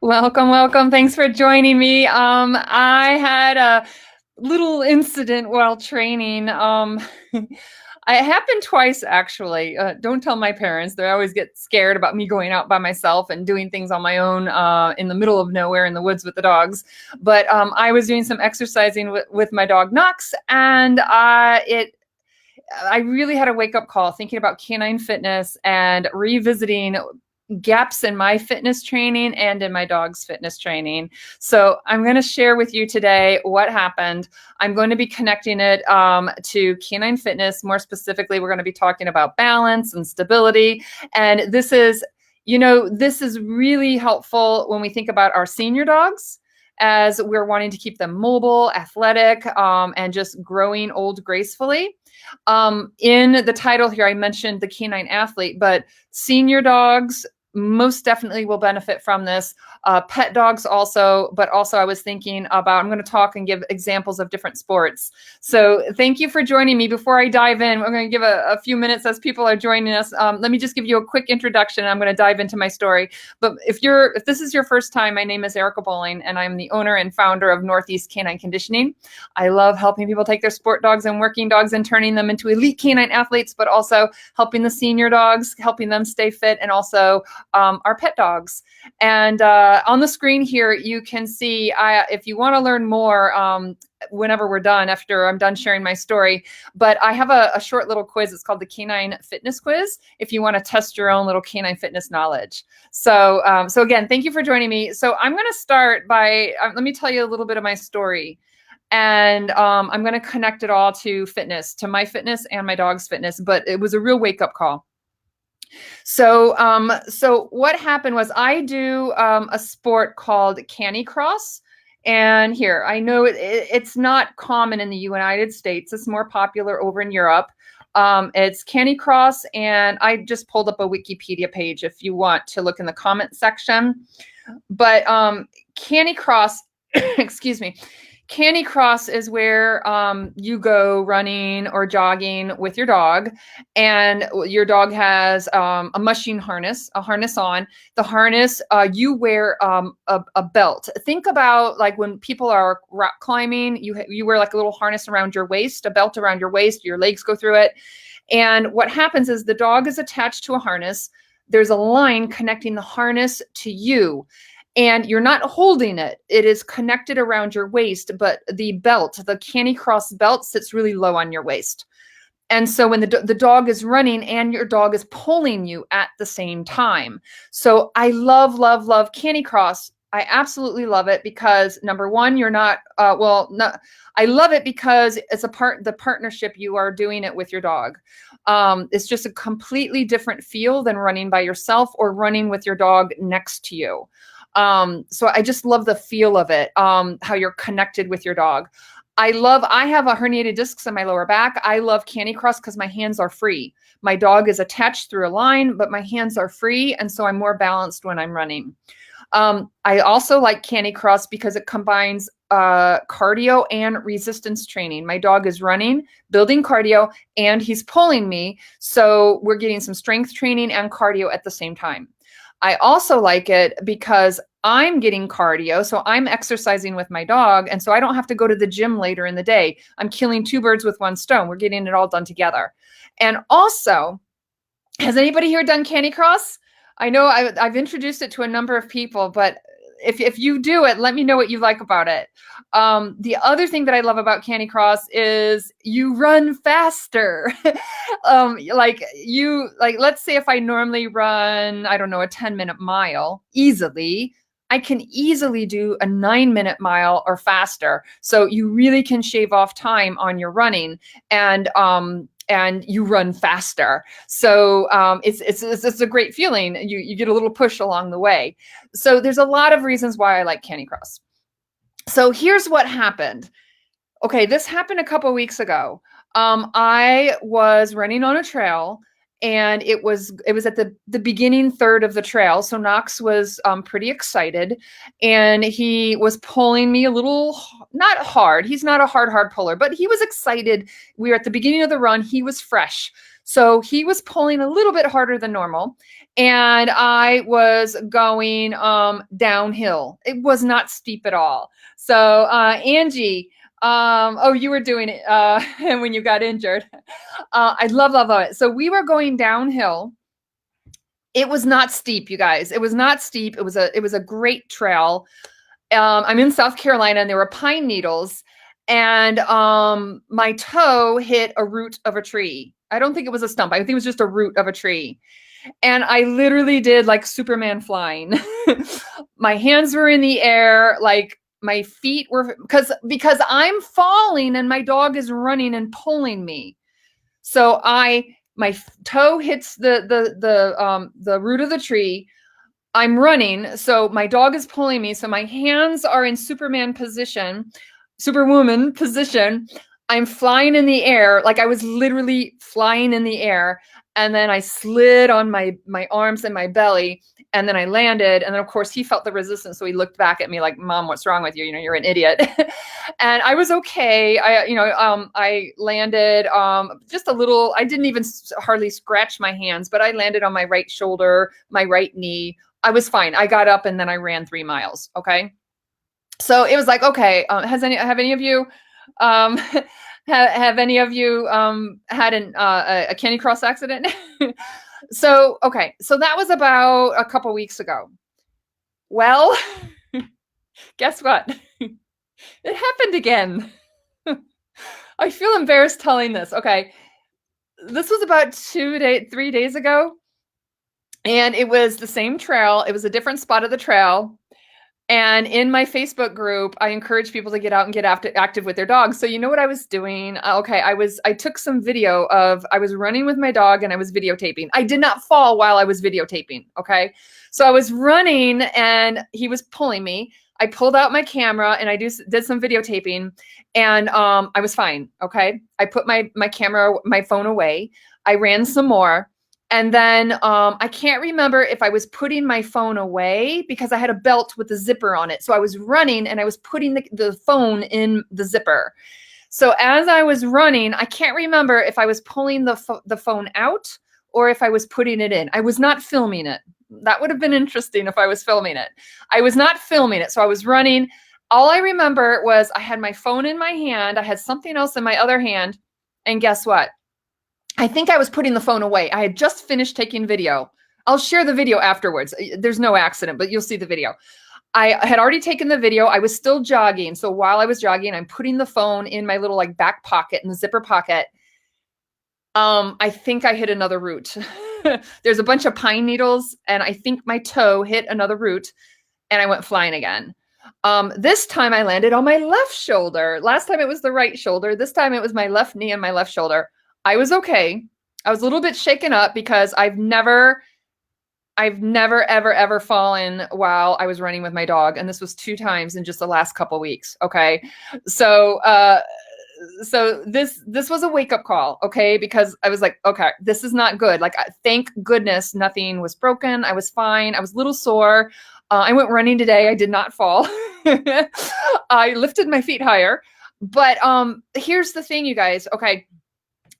Welcome, welcome. Thanks for joining me. I had a little incident while training. It happened twice, actually. Don't tell my parents. They always get scared about me going out by myself and doing things on my own in the middle of nowhere in the woods with the dogs. But I was doing some exercising with my dog Knox, and I really had a wake up call thinking about canine fitness and revisiting gaps in my fitness training and in my dog's fitness training. So I'm going to share with you today what happened. I'm going to be connecting it to canine fitness. More specifically, we're going to be talking about balance and stability. And this is really helpful when we think about our senior dogs, as we're wanting to keep them mobile, athletic, and just growing old gracefully. In the title here, I mentioned the canine athlete, but senior dogs most definitely will benefit from this. Pet dogs also, but also I was thinking about, I'm going to talk and give examples of different sports. So thank you for joining me. Before I dive in, we're going to give a few minutes as people are joining us. Let me just give you a quick introduction. I'm going to dive into my story. But if this is your first time, my name is Erica Bowling, and I'm the owner and founder of Northeast Canine Conditioning. I love helping people take their sport dogs and working dogs and turning them into elite canine athletes, but also helping the senior dogs, helping them stay fit, and also our pet dogs. And on the screen here, you can see, if you want to learn more, whenever we're done, after I'm done sharing my story, but I have a short little quiz. It's called the Canine Fitness Quiz, if you want to test your own little canine fitness knowledge. So again, thank you for joining me. So I'm going to start by, let me tell you a little bit of my story. And I'm going to connect it all to fitness, to my fitness and my dog's fitness, but it was a real wake-up call. So what happened was I do a sport called Canicross. And here, I know it's not common in the United States. It's more popular over in Europe. It's Canicross, and I just pulled up a Wikipedia page if you want to look in the comment section. But Canicross, excuse me, Canicross is where you go running or jogging with your dog, and your dog has a mushing harness, a harness on. The harness, you wear a belt. Think about like when people are rock climbing, you wear like a little harness around your waist, a belt around your waist, your legs go through it. And what happens is the dog is attached to a harness. There's a line connecting the harness to you. And you're not holding it. It is connected around your waist, but the belt, the Canicross belt, sits really low on your waist. And so when the dog is running and your dog is pulling you at the same time. So I love, love, love Canicross. I absolutely love it because number one, you're not, I love it because it's the partnership, you are doing it with your dog. It's just a completely different feel than running by yourself or running with your dog next to you. So I just love the feel of it, how you're connected with your dog. I have a herniated discs in my lower back. I love Canicross because my hands are free. My dog is attached through a line, but my hands are free. And so I'm more balanced when I'm running. I also like Canicross because it combines cardio and resistance training. My dog is running, building cardio, and he's pulling me. So we're getting some strength training and cardio at the same time. I also like it because I'm getting cardio, so I'm exercising with my dog, and so I don't have to go to the gym later in the day. I'm killing two birds with one stone. We're getting it all done together. And also, has anybody here done Canicross? I know I've introduced it to a number of people, but if you do it, let me know what you like about it. The other thing that I love about Canicross is you run faster. Let's say if I normally run, I don't know, a 10-minute mile easily, I can easily do a 9-minute mile or faster. So you really can shave off time on your running, and you run faster. So it's a great feeling. You get a little push along the way. So there's a lot of reasons why I like Canicross. So here's what happened. Okay, this happened a couple of weeks ago. I was running on a trail, and it was at the beginning third of the trail. So Knox was pretty excited, and he was pulling me a little, not hard. He's not a hard puller, but he was excited. We were at the beginning of the run. He was fresh. So he was pulling a little bit harder than normal, and I was going downhill. It was not steep at all. So Angie, oh, you were doing it when you got injured. I love it. So we were going downhill. It was not steep, you guys. It was not steep. It was a great trail. I'm in South Carolina, and there were pine needles, and my toe hit a root of a tree. I don't think it was a stump. I think it was just a root of a tree. And I literally did like Superman flying. My hands were in the air, like my feet were because I'm falling and my dog is running and pulling me. So my toe hits the root of the tree. I'm running, so my dog is pulling me. So my hands are in Superwoman position. I'm flying in the air, like I was literally flying in the air. And then I slid on my arms and my belly, and then I landed. And then of course he felt the resistance, so he looked back at me like, "Mom, what's wrong with you? You know, you're an idiot." And I was okay. I landed just a little. I didn't even hardly scratch my hands, but I landed on my right shoulder, my right knee. I was fine. I got up and then I ran 3 miles. Okay. So it was like, okay, have any of you um, have any of you had a Candy Cross accident? So, okay. So that was about a couple weeks ago. Well, guess what? It happened again. I feel embarrassed telling this. Okay. This was about 3 days ago. And it was the same trail. It was a different spot of the trail. And in my Facebook group, I encourage people to get out and get active with their dogs. So you know what I was doing? Okay, I took some video of, I was running with my dog and I was videotaping. I did not fall while I was videotaping, okay? So I was running and he was pulling me. I pulled out my camera and I did some videotaping, and I was fine, okay? I put my phone away. I ran some more. And then I can't remember if I was putting my phone away because I had a belt with a zipper on it. So I was running and I was putting the phone in the zipper. So as I was running, I can't remember if I was pulling the phone out or if I was putting it in. I was not filming it. That would have been interesting if I was filming it. I was not filming it. So I was running. All I remember was I had my phone in my hand. I had something else in my other hand. And guess what? I think I was putting the phone away. I had just finished taking video. I'll share the video afterwards. There's no accident, but you'll see the video. I had already taken the video. I was still jogging. So while I was jogging, I'm putting the phone in my little like back pocket, in the zipper pocket. I think I hit another root. There's a bunch of pine needles, and I think my toe hit another root, and I went flying again. This time I landed on my left shoulder. Last time it was the right shoulder. This time it was my left knee and my left shoulder. I was okay. I was a little bit shaken up because I've never ever fallen while I was running with my dog, and this was 2 times in just the last couple weeks. Okay, so this was a wake up call. Okay, because I was like, okay, this is not good. Like, thank goodness nothing was broken. I was fine. I was a little sore. I went running today. I did not fall. I lifted my feet higher, but here's the thing, you guys. Okay.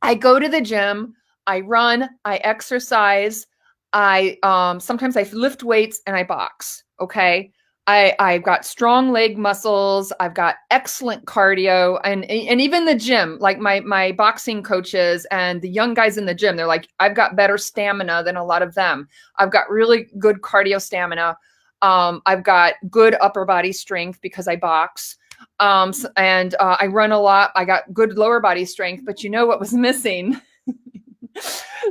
I go to the gym, I run, I exercise, I sometimes I lift weights and I box. Okay. I've got strong leg muscles, I've got excellent cardio, and even the gym, like my boxing coaches and the young guys in the gym, they're like, I've got better stamina than a lot of them. I've got really good cardio stamina. I've got good upper body strength because I box. I run a lot. I got good lower body strength, but you know what was missing?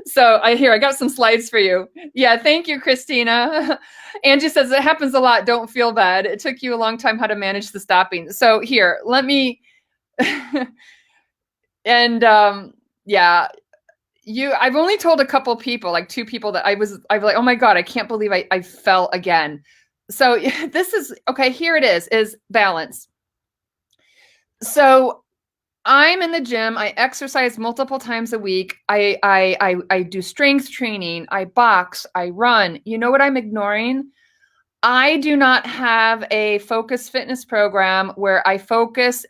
So I got some slides for you. Yeah. Thank you, Christina. Angie says it happens a lot. Don't feel bad. It took you a long time how to manage the stopping. So here, let me, and yeah, I've only told a couple people, like 2 people, that I was like, oh my God, I can't believe I fell again. So this is, okay, here it is balance. So I'm in the gym. I exercise multiple times a week. I do strength training. I box. I run. You know what I'm ignoring? I do not have a focus fitness program where I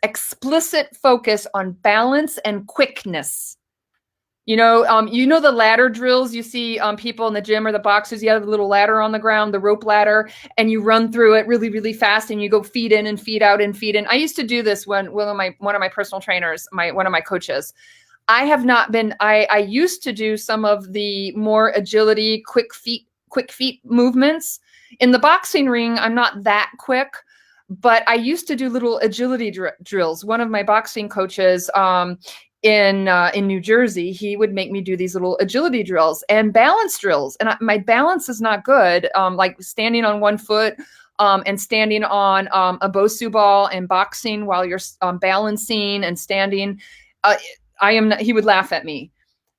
explicit focus on balance and quickness. The ladder drills you see people in the gym or the boxers. You have a little ladder on the ground, the rope ladder, and you run through it really, really fast, and you go feet in and feet out and feet in. I used to do this when one of my personal trainers, one of my coaches. I have not been. I used to do some of the more agility, quick feet movements. In the boxing ring, I'm not that quick, but I used to do little agility drills. One of my boxing coaches, in New Jersey, he would make me do these little agility drills and balance drills. And my balance is not good, like standing on one foot and standing on a Bosu ball and boxing while you're balancing and standing. He would laugh at me.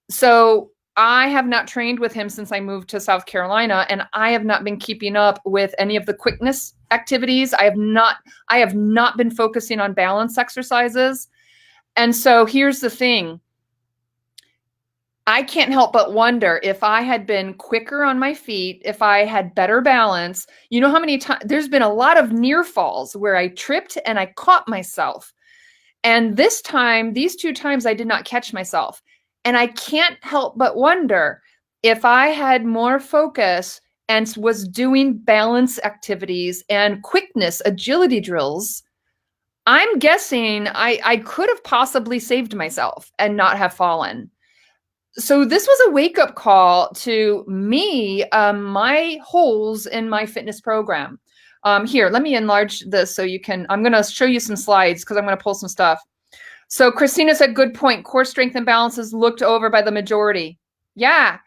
So I have not trained with him since I moved to South Carolina, and I have not been keeping up with any of the quickness activities. I have not been focusing on balance exercises. And so here's the thing. I can't help but wonder if I had been quicker on my feet, if I had better balance. You know how many times there's been a lot of near falls where I tripped and I caught myself. And these 2 times I did not catch myself. And I can't help but wonder if I had more focus and was doing balance activities and quickness, agility drills, I'm guessing I could have possibly saved myself and not have fallen. So this was a wake-up call to me, my holes in my fitness program. Here, let me enlarge this so you can, I'm going to show you some slides because I'm going to pull some stuff. So Christina said, good point. Core strength and balance is looked over by the majority. Yeah.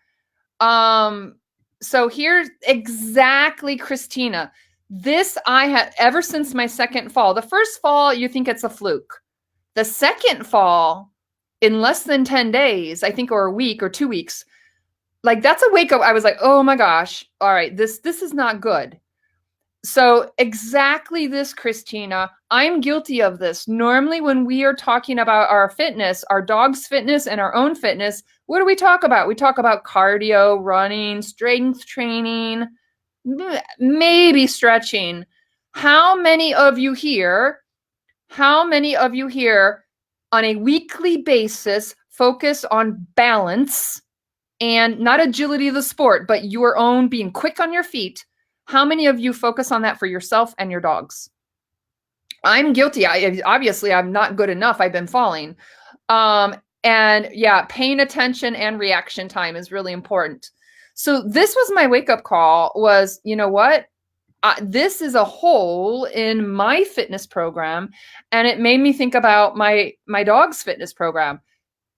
So here's exactly, Christina. This I had ever since my second fall. The first fall, you think it's a fluke. The second fall, in less than 10 days, I think, or a week or 2 weeks, like that's a wake up. I was like, oh my gosh, all right, this is not good. So exactly this, Christina, I'm guilty of this. Normally when we are talking about our fitness, our dog's fitness and our own fitness, what do we talk about? We talk about cardio, running, strength training, maybe stretching. How many of you here on a weekly basis focus on balance and not agility of the sport, but your own being quick on your feet? How many of you focus on that for yourself and your dogs? I'm guilty. Obviously, I'm not good enough. I've been falling. And yeah, paying attention and reaction time is really important. So this was my wake-up call was, you know what? This is a hole in my fitness program. And it made me think about my dog's fitness program.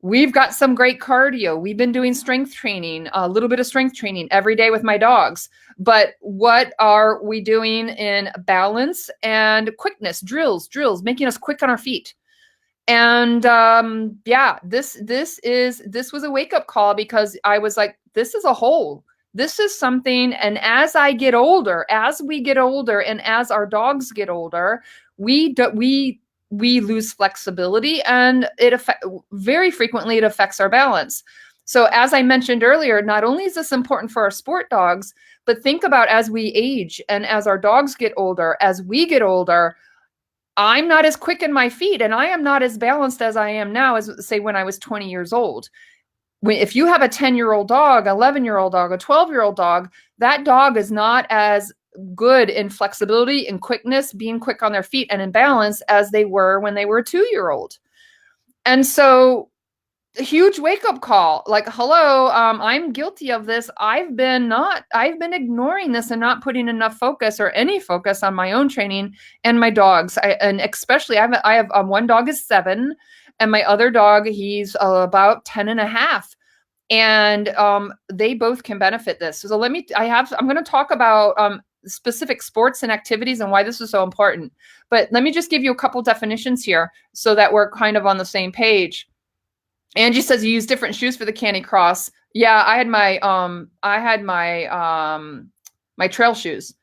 We've got some great cardio. We've been doing strength training, a little bit of strength training every day with my dogs. But what are we doing in balance and quickness, drills, making us quick on our feet? And yeah, this was a wake-up call because I was like, this is a hole. This is something. And as we get older, and as our dogs get older, we lose flexibility, and very frequently it affects our balance. So as I mentioned earlier, not only is this important for our sport dogs, but think about as we age and as our dogs get older, as we get older, I'm not as quick in my feet and I am not as balanced as I am now as, say, when I was 20 years old. If you have a 10-year-old dog, 11-year-old dog, a 12-year-old dog, that dog is not as good in flexibility and quickness, being quick on their feet and in balance as they were when they were a 2-year-old. And so a huge wake-up call, like, hello, I'm guilty of this. I've been ignoring this and not putting enough focus or any focus on my own training and my dogs. And especially I have one dog is 7 and my other dog, he's about 10 and a half. And they both can benefit this. So I'm going to talk about specific sports and activities and why this is so important. But let me just give you a couple definitions here so that we're kind of on the same page. Angie says you use different shoes for the Canny Cross. Yeah, I had my trail shoes.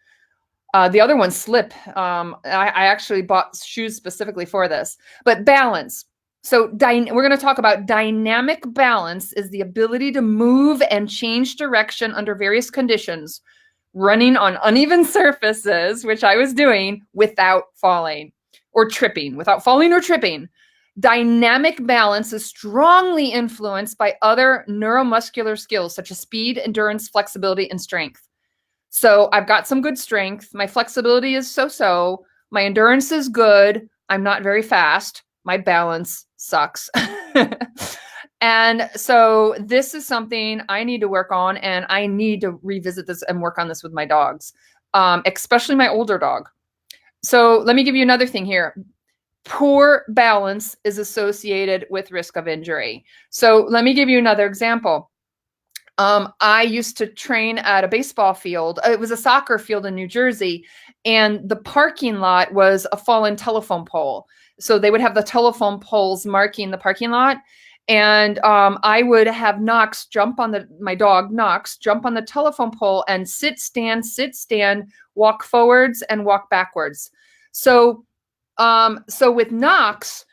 The other ones slip. I actually bought shoes specifically for this. But balance. So we're going to talk about dynamic balance is the ability to move and change direction under various conditions, running on uneven surfaces, which I was doing without falling or tripping, Dynamic balance is strongly influenced by other neuromuscular skills such as speed, endurance, flexibility, and strength. So I've got some good strength. My flexibility is so-so. My endurance is good. I'm not very fast. My balance sucks. And so this is something I need to work on, and I need to revisit this and work on this with my dogs, especially my older dog. So let me give you another thing here. Poor balance is associated with risk of injury. So let me give you another example. I used to train at a baseball field. It was a soccer field in New Jersey, and the parking lot was a fallen telephone pole. So they would have the telephone poles marking the parking lot. And I would have Knox jump on my dog Knox jump on the telephone pole and sit, stand, walk forwards and walk backwards. So with Knox,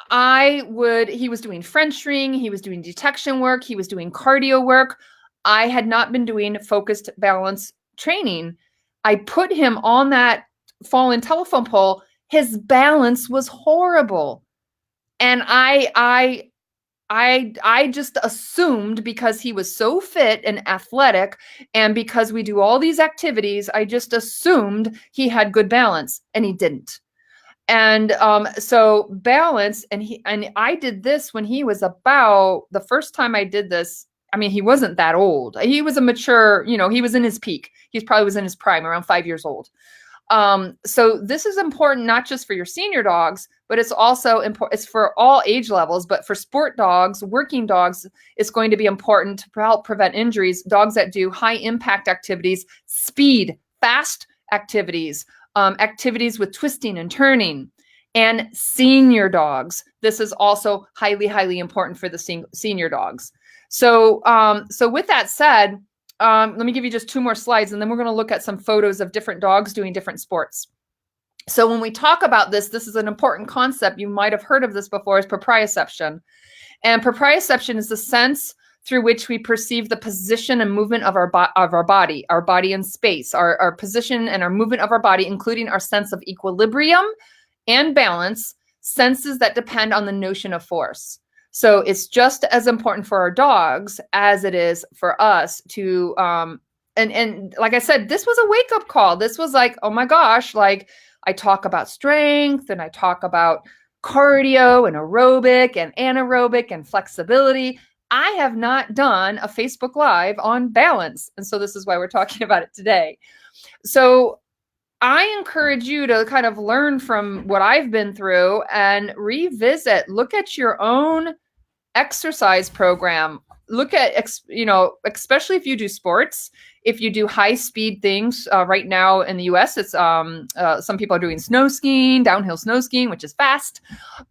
he was doing French ring, he was doing detection work, he was doing cardio work. I had not been doing focused balance training. I put him on that fallen telephone pole. His balance was horrible. And I just assumed, because he was so fit and athletic, and because we do all these activities, I just assumed he had good balance, and he didn't. And so balance, and I did this when he was about, the first time I did this, I mean, he wasn't that old. He was a mature, he was in his peak. He probably was in his prime, around 5 years old. So this is important, not just for your senior dogs, but it's also important. It's for all age levels, but for sport dogs, working dogs, it's going to be important to help prevent injuries. Dogs that do high impact activities, speed, fast activities, activities with twisting and turning, and senior dogs. This is also highly, highly important for the senior dogs. So with that said, let me give you just 2 more slides, and then we're going to look at some photos of different dogs doing different sports. So when we talk about this is an important concept. You might have heard of this before, is proprioception. And proprioception is the sense through which we perceive the position and movement of our body in space, our position and our movement of our body, including our sense of equilibrium and balance, senses that depend on the notion of force. So it's just as important for our dogs as it is for us to, and like I said, this was a wake-up call. This was like, oh my gosh, like I talk about strength and I talk about cardio and aerobic and anaerobic and flexibility. I have not done a Facebook Live on balance. And so this is why we're talking about it today. So I encourage you to kind of learn from what I've been through and revisit, look at your own exercise program. Look at, especially if you do sports, if you do high speed things. Right now in the US, it's some people are doing snow skiing, downhill snow skiing, which is fast.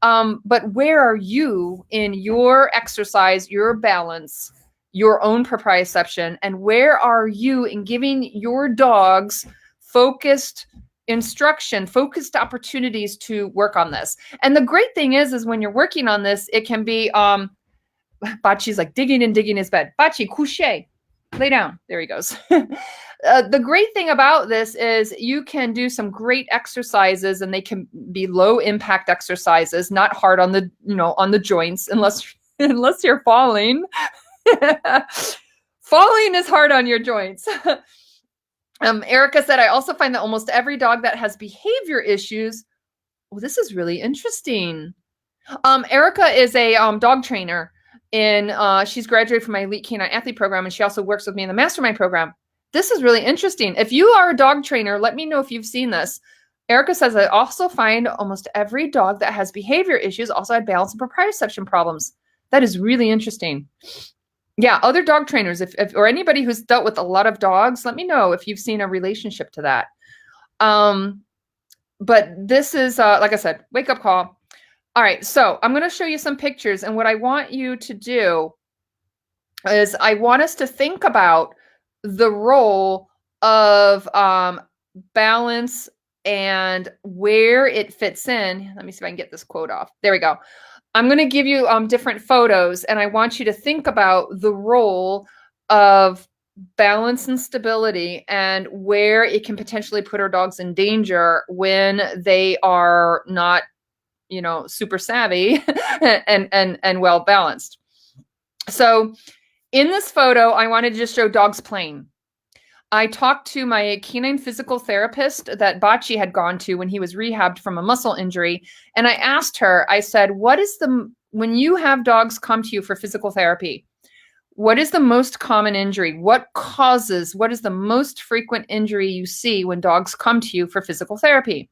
But where are you in your exercise, your balance, your own proprioception, and where are you in giving your dogs focused instruction, focused opportunities to work on this? And the great thing is when you're working on this, it can be, Bachi's like digging his bed. Bachi, couche, lay down. There he goes. The great thing about this is you can do some great exercises, and they can be low impact exercises, not hard on the, on the joints, unless you're falling. Falling is hard on your joints. Erica said, I also find that almost every dog that has behavior issues. Well, this is really interesting. Erica is a dog trainer. She's graduated from my Elite Canine Athlete program, and she also works with me in the Mastermind program. This is really interesting. If you are a dog trainer, let me know if you've seen this. Erica says, I also find almost every dog that has behavior issues also had balance and proprioception problems. That is really interesting. Yeah, other dog trainers, if or anybody who's dealt with a lot of dogs, let me know if you've seen a relationship to that. But this is, like I said, wake up call. All right, so I'm going to show you some pictures, and what I want you to do is I want us to think about the role of balance and where it fits in. Let me see if I can get this quote off. There we go. I'm going to give you different photos, and I want you to think about the role of balance and stability and where it can potentially put our dogs in danger when they are not super savvy and well balanced. So in this photo, I wanted to just show dogs playing. I talked to my canine physical therapist that Bocce had gone to when he was rehabbed from a muscle injury. And I asked her, I said, when you have dogs come to you for physical therapy, what is the most common injury? What is the most frequent injury you see when dogs come to you for physical therapy?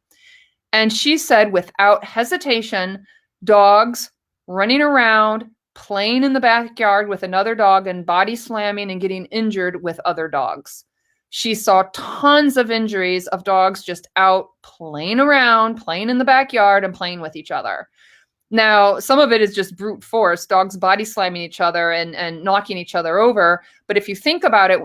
And she said, without hesitation, dogs running around, playing in the backyard with another dog and body slamming and getting injured with other dogs. She saw tons of injuries of dogs just out playing around, playing in the backyard and playing with each other. Now, some of it is just brute force, dogs body slamming each other and knocking each other over. But if you think about it,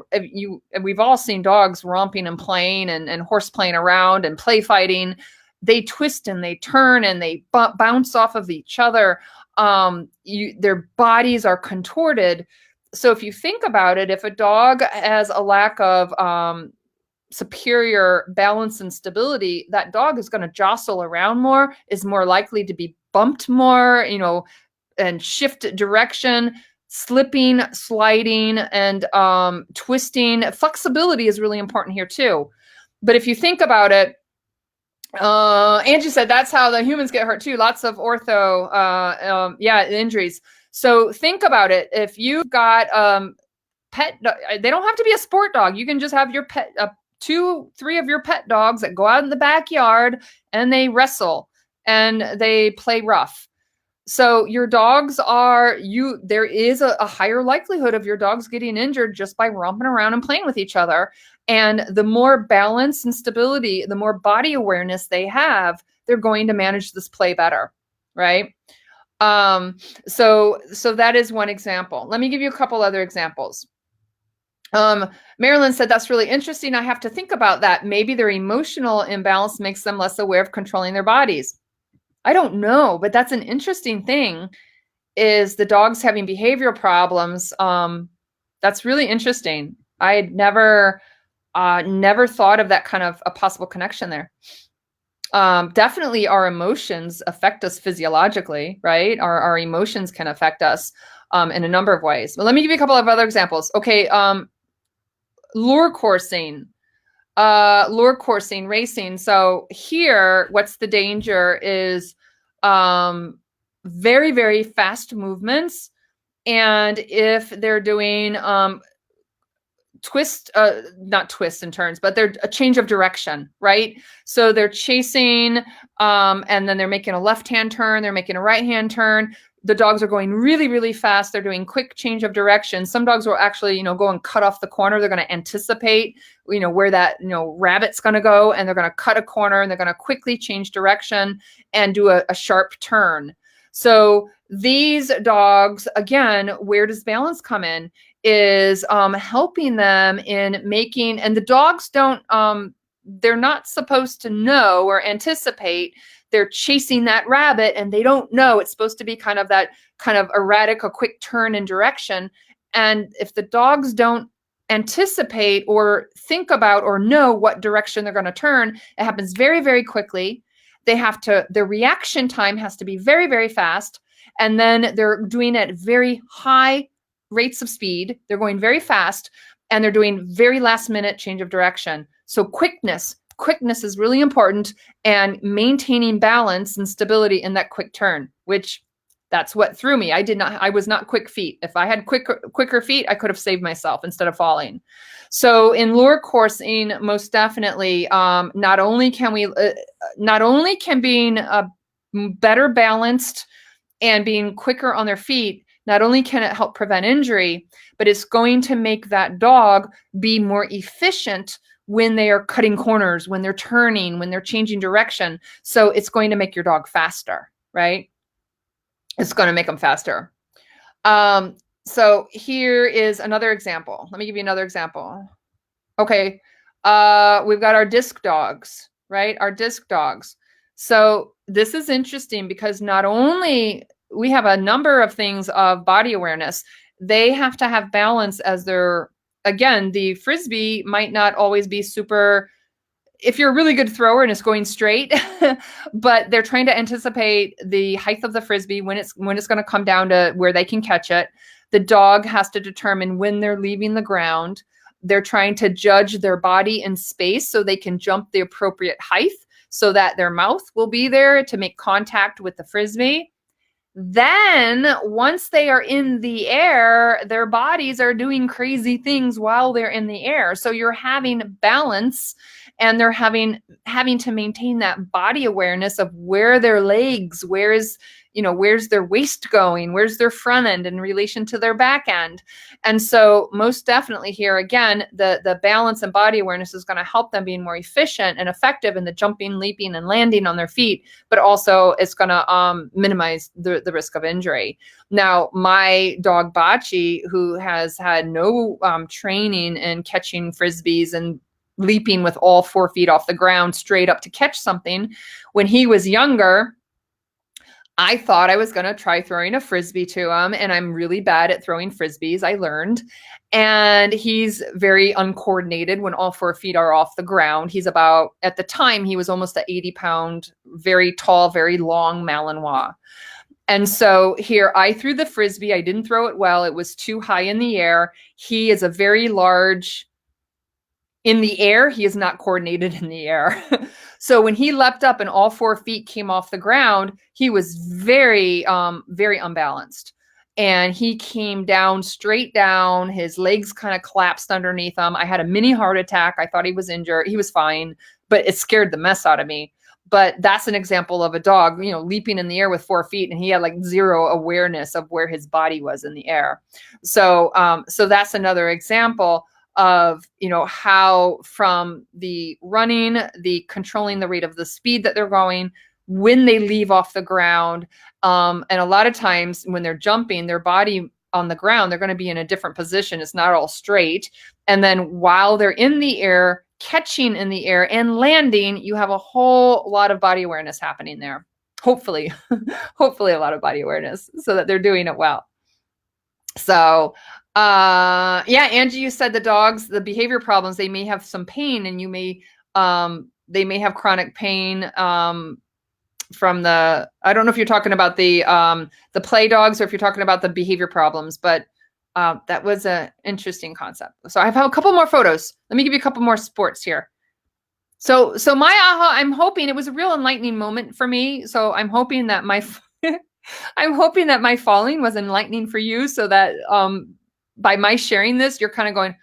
we've all seen dogs romping and playing and horse playing around and play fighting. They twist and they turn and they bounce off of each other. Their bodies are contorted. So if you think about it, if a dog has a lack of superior balance and stability, that dog is going to jostle around more, is more likely to be bumped more, and shift direction, slipping, sliding, and twisting. Flexibility is really important here too. But if you think about it, Angie said that's how the humans get hurt too. Lots of ortho, injuries. So think about it. If you've got pet, they don't have to be a sport dog. You can just have your pet, 2-3 of your pet dogs that go out in the backyard and they wrestle and they play rough. So your dogs there is a higher likelihood of your dogs getting injured just by romping around and playing with each other. And the more balance and stability, the more body awareness they have, they're going to manage this play better, right? So that is one example. Let me give you a couple other examples. Marilyn said, that's really interesting. I have to think about that. Maybe their emotional imbalance makes them less aware of controlling their bodies. I don't know, but that's an interesting thing, is the dogs having behavioral problems. That's really interesting. I had never thought of that kind of a possible connection there. Definitely our emotions affect us physiologically, right? Our emotions can affect us in a number of ways. But let me give you a couple of other examples. Okay, lure coursing, racing. So here, what's the danger is very, very fast movements. And if they're doing not twists and turns, but they're a change of direction, right? So they're chasing and then they're making a left-hand turn, they're making a right-hand turn. The dogs are going really, really fast. They're doing quick change of direction. Some dogs will actually, go and cut off the corner. They're going to anticipate, where that, rabbit's going to go, and they're going to cut a corner and they're going to quickly change direction and do a sharp turn. So these dogs, again, where does balance come in? Is helping them in making, and the dogs don't, they're not supposed to know or anticipate. They're chasing that rabbit and they don't know it's supposed to be kind of that kind of erratic, a quick turn in direction. And if the dogs don't anticipate or think about or know what direction they're going to turn, it happens very, very quickly. Their reaction time has to be very, very fast. And then they're doing it at very high rates of speed. They're going very fast and they're doing very last minute change of direction. So quickness is really important, and maintaining balance and stability in that quick turn, which that's what threw me. I was not quick feet. If I had quicker feet, I could have saved myself instead of falling. So in lure coursing, most definitely, not only can being better balanced and being quicker on their feet, not only can it help prevent injury, but it's going to make that dog be more efficient when they are cutting corners, when they're turning, when they're changing direction. So it's going to make your dog faster, right? It's going to make them faster. So here is another example. Let me give you another example. Okay. We've got our disc dogs, right? Our disc dogs. So this is interesting because not only we have a number of things of body awareness, they have to have balance as they're, again, the Frisbee might not always be super if you're a really good thrower and it's going straight, but they're trying to anticipate the height of the frisbee when it's going to come down to where they can catch it. The dog has to determine when they're leaving the ground. They're trying to judge their body in space so they can jump the appropriate height so that their mouth will be there to make contact with the frisbee. Then once they are in the air, their bodies are doing crazy things while they're in the air. So you're having balance, and they're having to maintain that body awareness of where their legs, where's their waist going, where's their front end in relation to their back end. And so most definitely here, again, the balance and body awareness is going to help them being more efficient and effective in the jumping, leaping, and landing on their feet, but also it's going to minimize the risk of injury. Now, my dog Bachi, who has had no training in catching frisbees and leaping with all 4 feet off the ground straight up to catch something, when he was younger, I thought I was going to try throwing a frisbee to him, and I'm really bad at throwing frisbees, I learned. And he's very uncoordinated when all 4 feet are off the ground. He's about, at the time, he was almost an 80-pound, very tall, very long Malinois. And so here I threw the frisbee. I didn't throw it well. It was too high in the air. He is a very large, in the air, he is not coordinated in the air. So when he leapt up and all 4 feet came off the ground, he was very, very unbalanced. And he came down, straight down. His legs kind of collapsed underneath him. I had a mini heart attack. I thought he was injured. He was fine, but it scared the mess out of me. But that's an example of a dog, leaping in the air with 4 feet, and he had like zero awareness of where his body was in the air. So, so that's another example of, how from the running, the controlling the rate of the speed that they're going, when they leave off the ground. And a lot of times when they're jumping, their body on the ground, they're going to be in a different position. It's not all straight. And then while they're in the air, catching in the air and landing, you have a whole lot of body awareness happening there. Hopefully, hopefully a lot of body awareness so that they're doing it well. So, yeah, Angie, you said the dogs, the behavior problems, they may have some pain, and they may have chronic pain, from the, I don't know if you're talking about the play dogs or if you're talking about the behavior problems, but that was an interesting concept. So I have a couple more photos. Let me give you a couple more sports here. So my aha, I'm hoping it was a real enlightening moment for me. So I'm hoping that my falling was enlightening for you, so that by my sharing this, you're kind of going,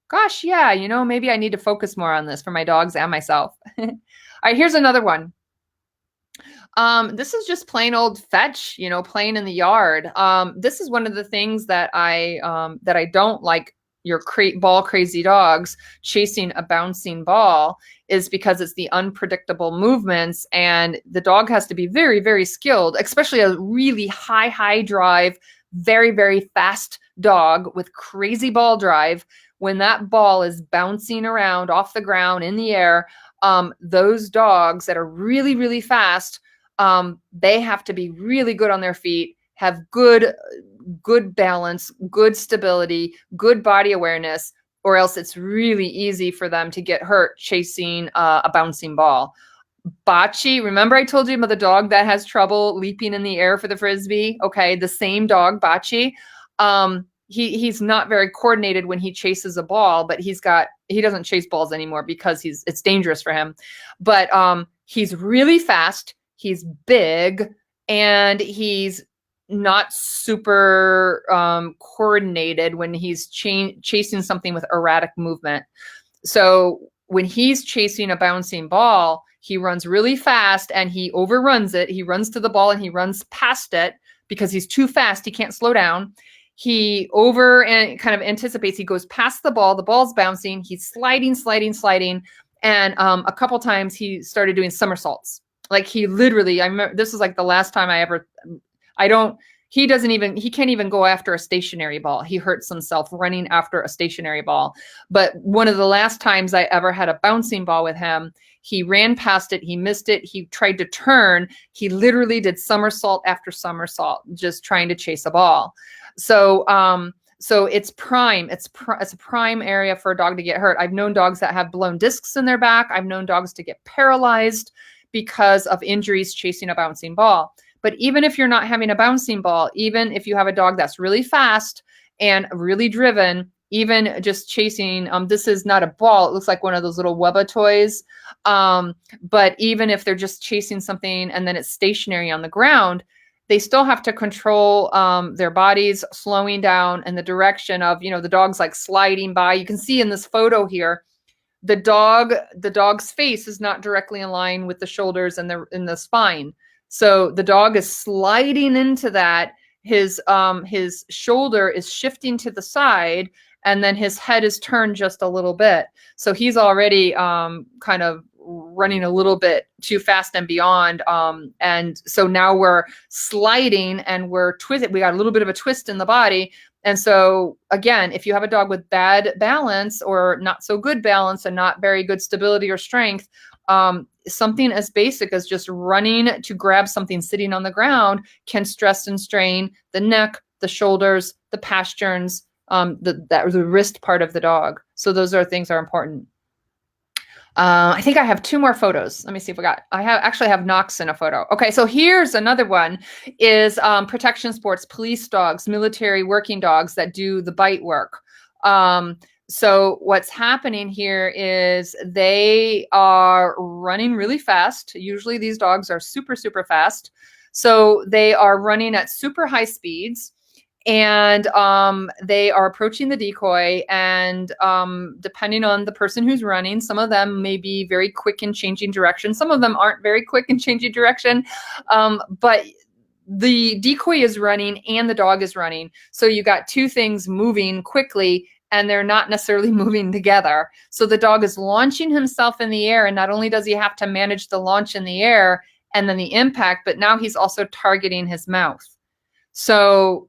gosh, yeah, maybe I need to focus more on this for my dogs and myself. All right, here's another one. This is just plain old fetch, playing in the yard. This is one of the things that I don't like your ball crazy dogs chasing a bouncing ball, is because it's the unpredictable movements, and the dog has to be very, very skilled, especially a really high drive, very, very fast dog with crazy ball drive. When that ball is bouncing around off the ground in the air, those dogs that are really, really fast, they have to be really good on their feet, have good balance, good stability, good body awareness, or else it's really easy for them to get hurt chasing a bouncing ball. Bachi, remember I told you about the dog that has trouble leaping in the air for the frisbee? Okay, the same dog, Bachi. He's not very coordinated when he chases a ball, but he doesn't chase balls anymore because it's dangerous for him. But he's really fast. He's big, and he's not super coordinated when he's chasing something with erratic movement. So when he's chasing a bouncing ball, he runs really fast and he overruns it. He runs to the ball and he runs past it because he's too fast. He can't slow down. He and kind of anticipates. He goes past the ball's bouncing. He's sliding. And a couple times he started doing somersaults. Like he literally, I remember this was like the last time he can't even go after a stationary ball. He hurts himself running after a stationary ball. But one of the last times I ever had a bouncing ball with him, he ran past it. He missed it. He tried to turn. He literally did somersault after somersault, just trying to chase a ball. So So it's prime. It's a prime area for a dog to get hurt. I've known dogs that have blown discs in their back. I've known dogs to get paralyzed because of injuries chasing a bouncing ball. But even if you're not having a bouncing ball, even if you have a dog that's really fast and really driven, even just chasing, this is not a ball. It looks like one of those little Wubba toys. But even if they're just chasing something and then it's stationary on the ground, they still have to control their bodies slowing down in the direction of, the dog's like sliding by. You can see in this photo here, the dog's face is not directly in line with the shoulders and the spine. So the dog is sliding into that. His shoulder is shifting to the side, and then his head is turned just a little bit. So he's already kind of running a little bit too fast and beyond. And so now we're sliding and we're twisted. We got a little bit of a twist in the body. And so again, if you have a dog with bad balance or not so good balance and not very good stability or strength, something as basic as just running to grab something sitting on the ground can stress and strain the neck, the shoulders, the pasterns, the wrist part of the dog. So those things are important. I think I have 2 more photos. Let me see if I actually have Knox in a photo. Okay, so here's another one is protection sports, police dogs, military working dogs that do the bite work. So what's happening here is they are running really fast. Usually these dogs are super, super fast. So they are running at super high speeds. And they are approaching the decoy, and depending on the person who's running, some of them may be very quick in changing direction. Some of them aren't very quick in changing direction, but the decoy is running and the dog is running. So you got 2 things moving quickly, and they're not necessarily moving together. So the dog is launching himself in the air, and not only does he have to manage the launch in the air and then the impact, but now he's also targeting his mouth. So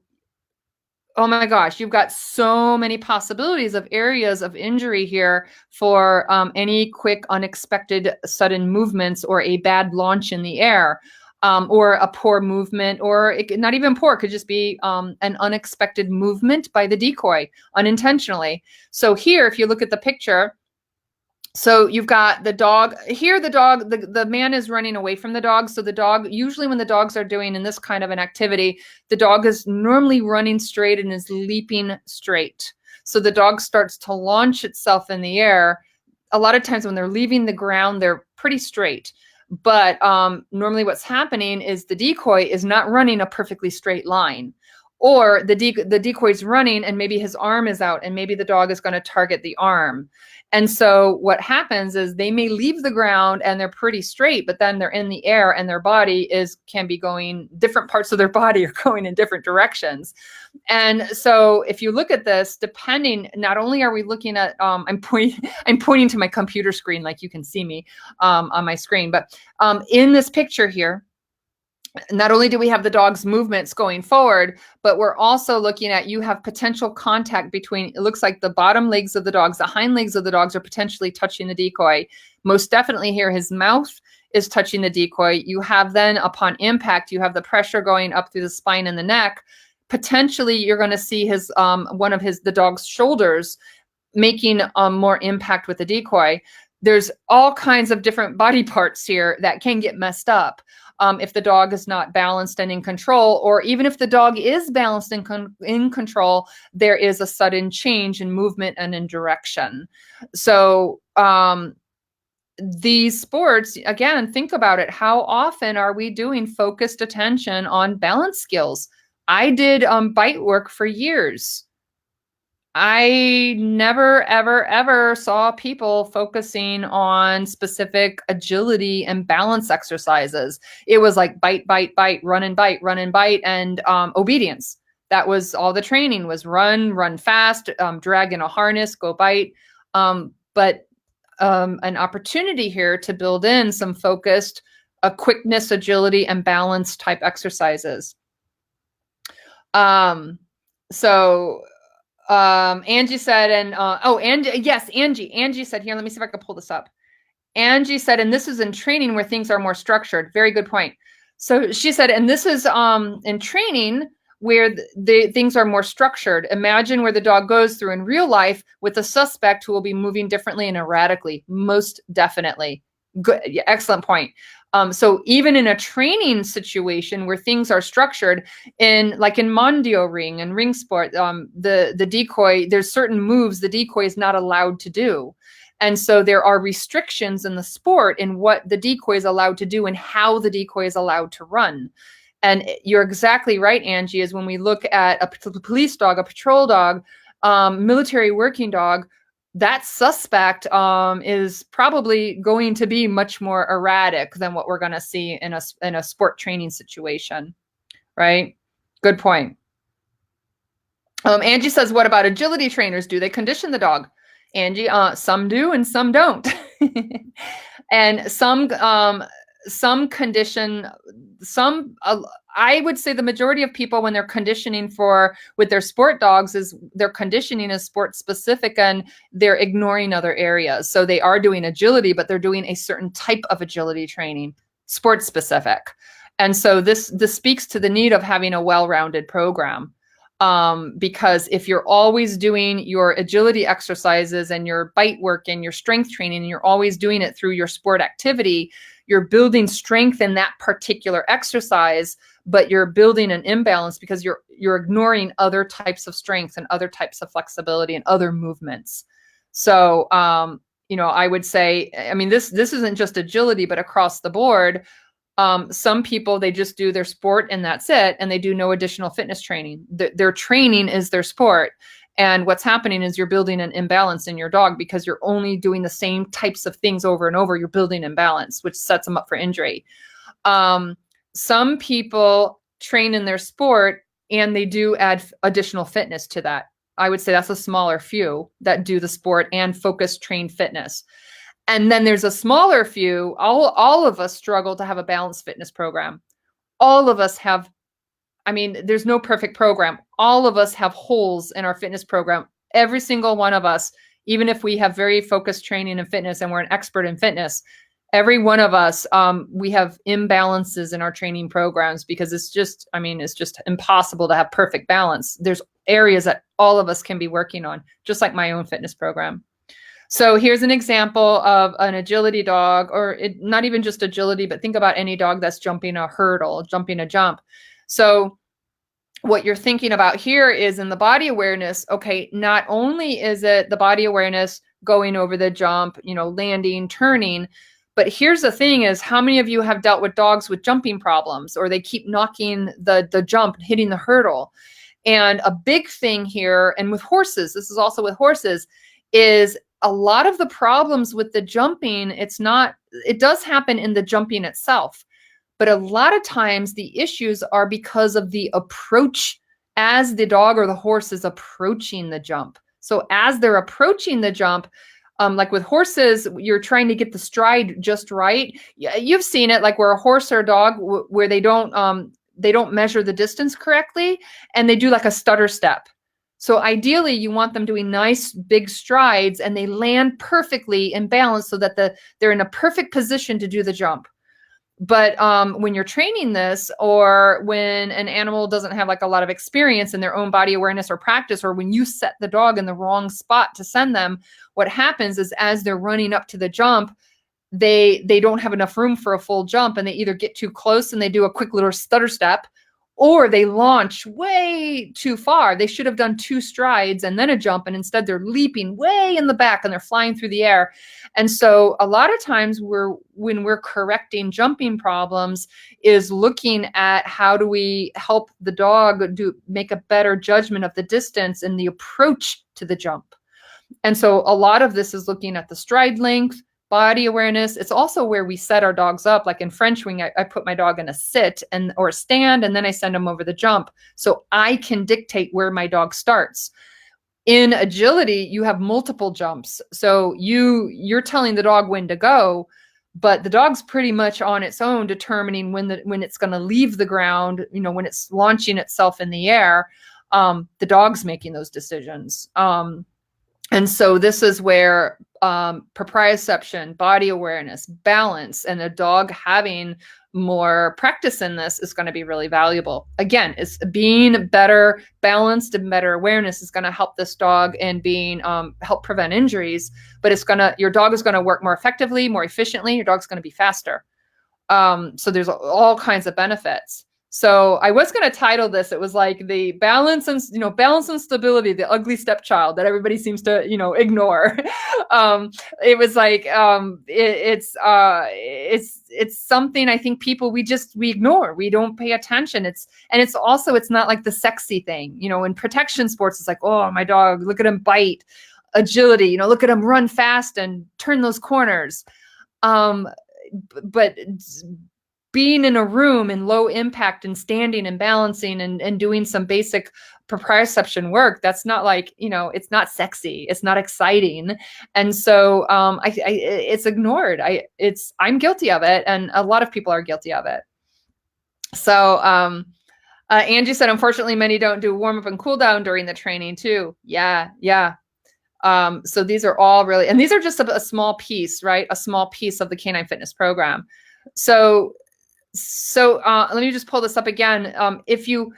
oh my gosh, you've got so many possibilities of areas of injury here for any quick, unexpected, sudden movements or a bad launch in the air, or a poor movement, or not even poor, could just be an unexpected movement by the decoy unintentionally. So here, if you look at the picture, so you've got the dog here, the man is running away from the dog. So the dog, usually when the dogs are doing in this kind of an activity, the dog is normally running straight and is leaping straight. So the dog starts to launch itself in the air. A lot of times when they're leaving the ground, they're pretty straight. But normally what's happening is the decoy is not running a perfectly straight line. Or the decoy's running and maybe his arm is out and maybe the dog is going to target the arm. And so what happens is they may leave the ground and they're pretty straight, but then they're in the air and their body can be going, different parts of their body are going in different directions. And so if you look at this, depending, not only are we looking at, I'm pointing to my computer screen like you can see me on my screen, but in this picture here, not only do we have the dog's movements going forward, but we're also looking at, you have potential contact between, it looks like the bottom legs of the dogs, the hind legs of the dogs are potentially touching the decoy. Most definitely here, his mouth is touching the decoy. You have then, upon impact, you have the pressure going up through the spine and the neck. Potentially, you're going to see his the dog's shoulders making more impact with the decoy. There's all kinds of different body parts here that can get messed up. If the dog is not balanced and in control, or even if the dog is balanced and in control, there is a sudden change in movement and in direction. So these sports, again, think about it. How often are we doing focused attention on balance skills? I did bite work for years. I never, ever, ever saw people focusing on specific agility and balance exercises. It was like bite, bite, bite, run and bite, and obedience. That was all the training was: run fast, drag in a harness, go bite. But an opportunity here to build in some focused quickness, agility, and balance type exercises. Angie said, Angie said here, let me see if I can pull this up. Angie said, and this is in training where things are more structured. Very good point. So she said, and this is in training where the things are more structured. Imagine where the dog goes through in real life with a suspect who will be moving differently and erratically, most definitely. Good, excellent point. So even in a training situation where things are structured, in Mondio ring and ring sport, the decoy, there's certain moves the decoy is not allowed to do. And so there are restrictions in the sport in what the decoy is allowed to do and how the decoy is allowed to run. And you're exactly right, Angie, is when we look at a police dog, a patrol dog, military working dog, that suspect is probably going to be much more erratic than what we're going to see in a sport training situation, right? Good point. Angie says, what about agility trainers? Do they condition the dog? Angie, some do and some don't. And some condition, I would say the majority of people, when they're conditioning with their sport dogs, is their conditioning is sport specific and they're ignoring other areas. So they are doing agility, but they're doing a certain type of agility training, sport specific. And so this speaks to the need of having a well-rounded program. Because if you're always doing your agility exercises and your bite work and your strength training, and you're always doing it through your sport activity, you're building strength in that particular exercise, but you're building an imbalance because you're ignoring other types of strength and other types of flexibility and other movements. So, I would say, this isn't just agility, but across the board. Some people, they just do their sport and that's it, and they do no additional fitness training. Their training is their sport. And what's happening is you're building an imbalance in your dog because you're only doing the same types of things over and over. You're building imbalance, which sets them up for injury. Some people train in their sport and they do add additional fitness to that. I would say that's a smaller few that do the sport and focus train fitness. And then there's a smaller few. All of us struggle to have a balanced fitness program. All of us have, there's no perfect program. All of us have holes in our fitness program. Every single one of us, even if we have very focused training and fitness and we're an expert in fitness, every one of us, we have imbalances in our training programs because it's just impossible to have perfect balance. There's areas that all of us can be working on, just like my own fitness program. So here's an example of an agility dog, or not even just agility, but think about any dog that's jumping a hurdle, jumping a jump. So what you're thinking about here is in the body awareness, okay, not only is it the body awareness going over the jump, landing, turning, but here's the thing is, how many of you have dealt with dogs with jumping problems, or they keep knocking the jump, hitting the hurdle? And a big thing here, and with horses, this is also with horses, is a lot of the problems with the jumping, it does happen in the jumping itself, but a lot of times the issues are because of the approach as the dog or the horse is approaching the jump. So as they're approaching the jump, like with horses, you're trying to get the stride just right. You've seen it, like where a horse or a dog, where they don't measure the distance correctly, and they do like a stutter step. So ideally, you want them doing nice big strides and they land perfectly in balance so that they're in a perfect position to do the jump. But when you're training this, or when an animal doesn't have like a lot of experience in their own body awareness or practice, or when you set the dog in the wrong spot to send them, what happens is as they're running up to the jump, they don't have enough room for a full jump, and they either get too close and they do a quick little stutter step, or they launch way too far. They should have done 2 strides and then a jump, and instead they're leaping way in the back and they're flying through the air. And so a lot of times when we're correcting jumping problems is looking at how do we help the dog make a better judgment of the distance and the approach to the jump. And so a lot of this is looking at the stride length, body awareness. It's also where we set our dogs up. Like in French wing, I put my dog in a sit or a stand, and then I send them over the jump. So I can dictate where my dog starts. In agility, you have multiple jumps. So you're telling the dog when to go, but the dog's pretty much on its own determining when it's going to leave the ground, when it's launching itself in the air. The dog's making those decisions. And so this is where proprioception, body awareness, balance, and a dog having more practice in this is going to be really valuable. Again, it's being better balanced and better awareness is going to help this dog in being help prevent injuries, but your dog is going to work more effectively, more efficiently. Your dog's going to be faster. So there's all kinds of benefits. So I was going to title this, it was like the balance and stability, the ugly stepchild that everybody seems to, ignore. It was like, it's something I think people, we ignore, we don't pay attention. It's not like the sexy thing, in protection sports, it's like, oh, my dog, look at him bite, agility, look at him run fast and turn those corners. But being in a room in low impact and standing and balancing and doing some basic proprioception work, that's not like, it's not sexy, it's not exciting. And so it's ignored. I'm guilty of it, and a lot of people are guilty of it. So Angie said, unfortunately, many don't do warm up and cool down during the training too. Yeah. So these are all really, and these are just a small piece, right? A small piece of the canine fitness program. So let me just pull this up again. When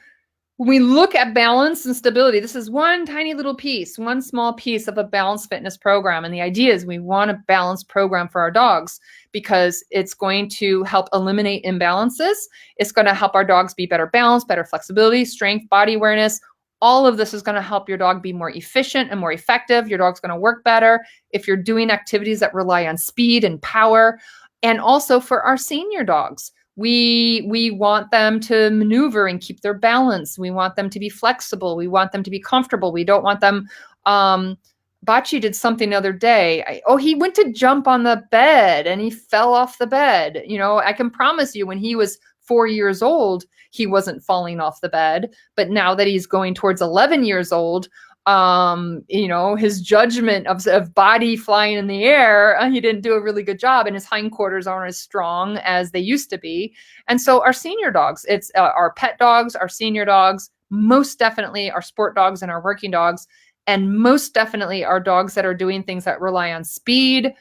we look at balance and stability, this is one tiny little piece, one small piece of a balanced fitness program. And the idea is we want a balanced program for our dogs because it's going to help eliminate imbalances. It's going to help our dogs be better balanced, better flexibility, strength, body awareness. All of this is going to help your dog be more efficient and more effective. Your dog's going to work better if you're doing activities that rely on speed and power. And also for our senior dogs, we want them to maneuver and keep their balance. We want them to be flexible. We want them to be comfortable. We don't want them. Bachi did something the other day. He went to jump on the bed and he fell off the bed. I can promise you when he was 4 years old, he wasn't falling off the bed. But now that he's going towards 11 years old, his judgment of body flying in the air, he didn't do a really good job, and his hindquarters aren't as strong as they used to be. And so our senior dogs, it's our pet dogs, our senior dogs, most definitely our sport dogs and our working dogs, and most definitely our dogs that are doing things that rely on speed,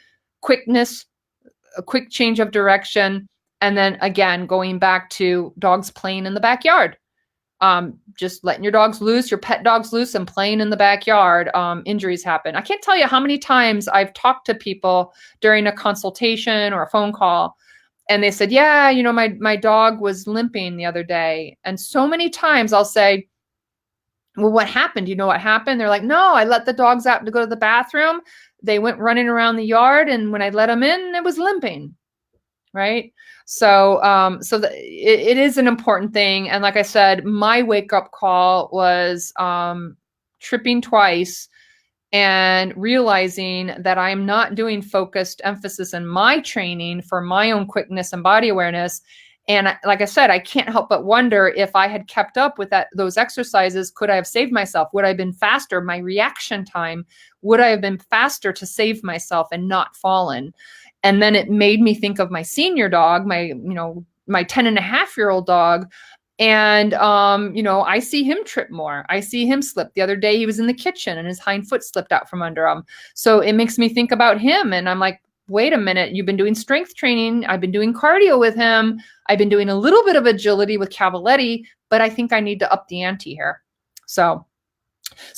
quickness, a quick change of direction. And then again, going back to dogs playing in the backyard. Just letting your dogs loose, your pet dogs loose and playing in the backyard, injuries happen. I can't tell you how many times I've talked to people during a consultation or a phone call, and they said, yeah, my dog was limping the other day. And so many times I'll say, well, what happened? Do you know what happened? They're like, no, I let the dogs out to go to the bathroom. They went running around the yard, and when I let them in, it was limping. Right. So, it is an important thing. And like I said, my wake up call was, tripping twice and realizing that I'm not doing focused emphasis in my training for my own quickness and body awareness. And like I said, I can't help but wonder if I had kept up with those exercises, could I have saved myself? Would I have been faster? My reaction time, would I have been faster to save myself and not fallen? And then it made me think of my senior dog, my 10.5-year-old dog. And, I see him trip more. I see him slip. The other day he was in the kitchen and his hind foot slipped out from under him. So it makes me think about him. And I'm like, wait a minute, you've been doing strength training. I've been doing cardio with him. I've been doing a little bit of agility with Cavaletti, but I think I need to up the ante here. So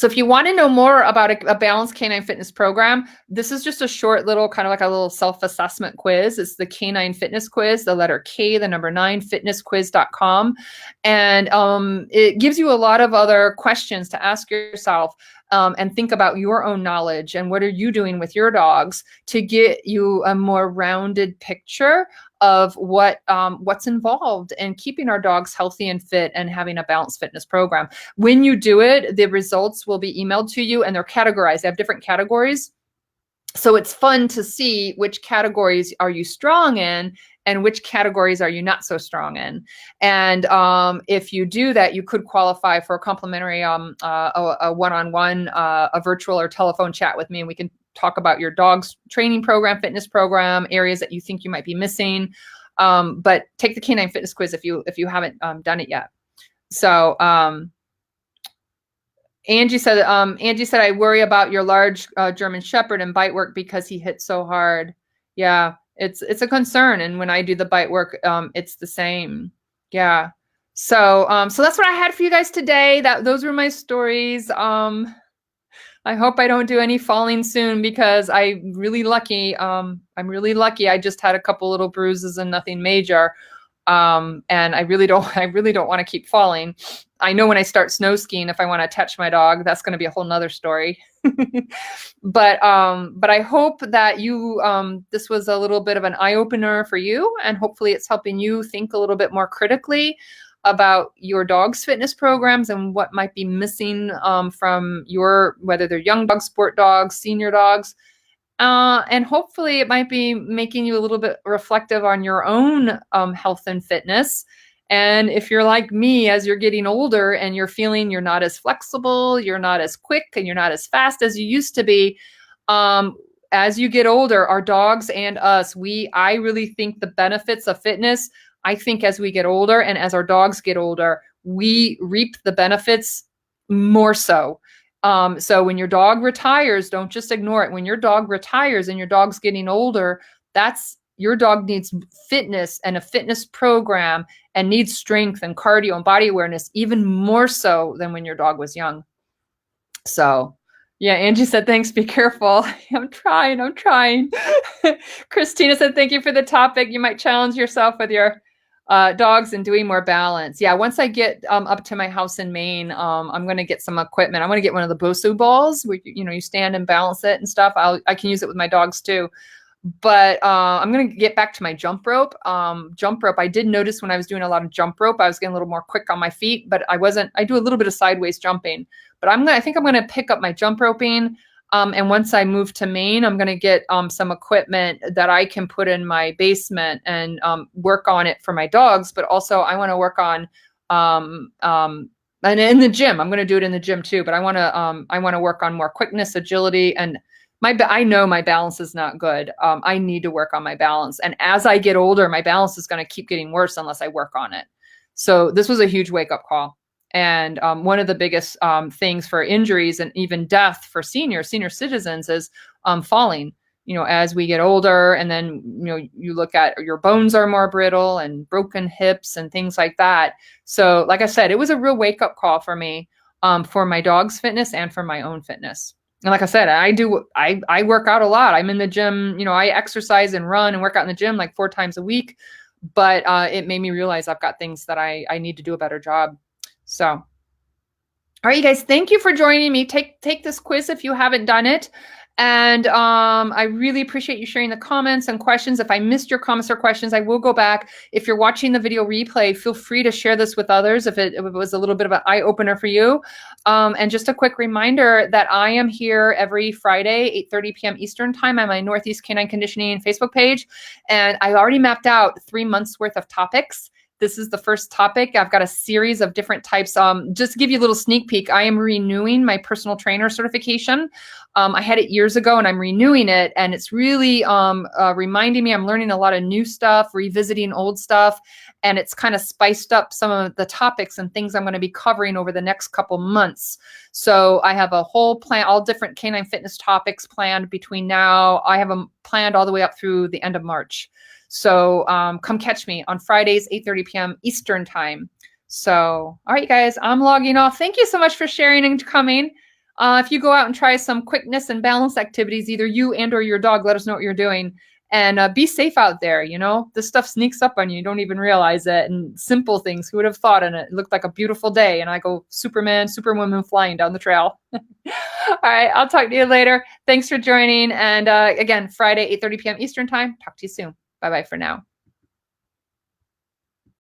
if you want to know more about a balanced canine fitness program, this is just a short little kind of like a little self-assessment quiz. It's the Canine Fitness Quiz, the letter K, the number 9, fitnessquiz.com. And it gives you a lot of other questions to ask yourself and think about your own knowledge and what are you doing with your dogs to get you a more rounded picture of what's involved in keeping our dogs healthy and fit and having a balanced fitness program. When you do it, the results will be emailed to you and they're categorized. They have different categories. So it's fun to see which categories are you strong in and which categories are you not so strong in. And if you do that, you could qualify for a complimentary a one-on-one, a virtual or telephone chat with me, and we can talk about your dog's training program, fitness program, areas that you think you might be missing. But take the Canine Fitness Quiz if you haven't done it yet. So Angie said, I worry about your large German Shepherd and bite work because he hit so hard. Yeah, it's a concern. And when I do the bite work, it's the same. Yeah. So that's what I had for you guys today. Those were my stories. I hope I don't do any falling soon because I'm really lucky. I'm really lucky. I just had a couple little bruises and nothing major. And I really don't want to keep falling. I know when I start snow skiing, if I want to touch my dog, that's going to be a whole nother story. But I hope that this was a little bit of an eye opener for you, and hopefully it's helping you think a little bit more critically about your dog's fitness programs and what might be missing from whether they're young dogs, sport dogs, senior dogs. And hopefully it might be making you a little bit reflective on your own health and fitness. And if you're like me, as you're getting older and you're feeling you're not as flexible, you're not as quick, and you're not as fast as you used to be, as you get older, our dogs and us, I really think the benefits of fitness, I think as we get older and as our dogs get older, we reap the benefits more so. So when your dog retires, don't just ignore it. When your dog retires and your dog's getting older, your dog needs fitness and a fitness program and needs strength and cardio and body awareness even more so than when your dog was young. So yeah, Angie said, thanks, be careful. I'm trying. Christina said, thank you for the topic. You might challenge yourself with your dogs and doing more balance. Yeah, once I get up to my house in Maine, I'm going to get some equipment. I'm going to get one of the Bosu balls where you stand and balance it and stuff. I can use it with my dogs too. But I'm going to get back to my jump rope. I did notice when I was doing a lot of jump rope, I was getting a little more quick on my feet, but I do a little bit of sideways jumping. But I think I'm going to pick up my jump roping. And once I move to Maine, I'm going to get some equipment that I can put in my basement and work on it for my dogs. But also I want to work on and in the gym. I'm going to do it in the gym too. But I want to work on more quickness, agility, and I know my balance is not good. I need to work on my balance. And as I get older, my balance is going to keep getting worse unless I work on it. So this was a huge wake-up call. And one of the biggest things for injuries and even death for senior citizens is falling. As we get older, and then you look at your bones are more brittle and broken hips and things like that. So like I said, it was a real wake-up call for me for my dog's fitness and for my own fitness. And like I said, I work out a lot. I'm in the gym, I exercise and run and work out in the gym like 4 times a week. But it made me realize I've got things that I need to do a better job. So, all right, you guys, thank you for joining me. Take this quiz if you haven't done it. And I really appreciate you sharing the comments and questions. If I missed your comments or questions, I will go back. If you're watching the video replay, feel free to share this with others if it was a little bit of an eye-opener for you. And just a quick reminder that I am here every Friday, 8:30 p.m. Eastern time on my Northeast Canine Conditioning Facebook page. And I already mapped out 3 months worth of topics. This is the first topic. I've got a series of different types. Just to give you a little sneak peek, I am renewing my personal trainer certification. I had it years ago and I'm renewing it. And it's really reminding me, I'm learning a lot of new stuff, revisiting old stuff. And it's kind of spiced up some of the topics and things I'm going to be covering over the next couple months. So I have a whole plan, all different canine fitness topics planned between now. I have them planned all the way up through the end of March. So come catch me on Fridays, 8:30 p.m. Eastern time. So, all right, you guys, I'm logging off. Thank you so much for sharing and coming. If you go out and try some quickness and balance activities, either you and or your dog, let us know what you're doing. And be safe out there. This stuff sneaks up on you. You don't even realize it. And simple things, who would have thought? And it looked like a beautiful day. And I go Superman, Superwoman flying down the trail. All right, I'll talk to you later. Thanks for joining. And again, Friday, 8:30 p.m. Eastern time. Talk to you soon. Bye-bye for now.